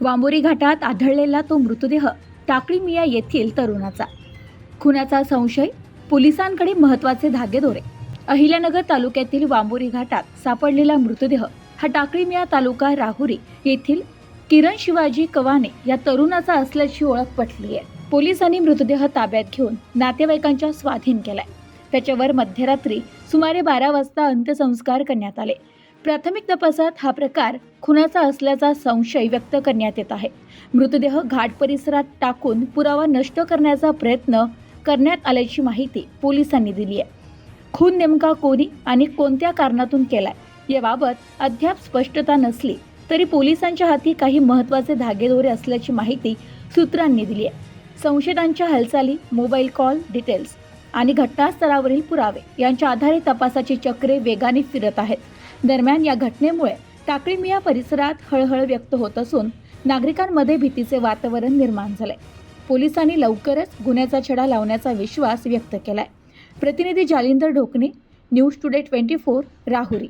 वांबोरी घाटात आढळलेला तो मृतदेह टाकळी मिया येथील तरुणाचा. खुनाचा संशय, पोलिसांकडे महत्त्वाचे धागेदोरे. अहिल्यानगर तालुक्यातील वांबोरी घाटात सापडलेला मृतदेह हा टाकळी मिया तालुका राहुरी येथील किरण शिवाजी कवाने या तरुणाचा असल्याची ओळख पटली आहे. पोलिसांनी मृतदेह ताब्यात घेऊन नातेवाईकांच्या स्वाधीन केलाय. त्याच्यावर मध्यरात्री सुमारे 12 वाजता अंत्यसंस्कार करण्यात आले. प्राथमिक तपासात हा प्रकार खुनाचा असल्याचा संशय व्यक्त करण्यात येत आहे. मृतदेह घाट परिसरात टाकून पुरावा नष्ट करण्याचा प्रयत्न करण्यात आल्याची माहिती पोलिसांनी दिली आहे. खून नेमका कोणी आणि कोणत्या कारणातून केलाय याबाबत अद्याप स्पष्टता नसली तरी पोलिसांच्या हाती काही महत्त्वाचे धागेदोरे असल्याची माहिती सूत्रांनी दिली आहे. संशयितांच्या हालचाली, मोबाईल कॉल डिटेल्स आणि घटनास्थळावरील पुरावे यांच्या आधारे तपासाची चक्रे वेगाने फिरत आहेत. दरम्यान या घटनेमुळे टाकळी मिया परिसरात हळहळ व्यक्त होत असून नागरिकांमध्ये भीतीचे वातावरण निर्माण झाले. पोलिसांनी लवकरच गुन्ह्याचा छडा लावण्याचा विश्वास व्यक्त केलाय. प्रतिनिधी जालिंदर ढोकणे, न्यूज टुडे 24, राहुरी.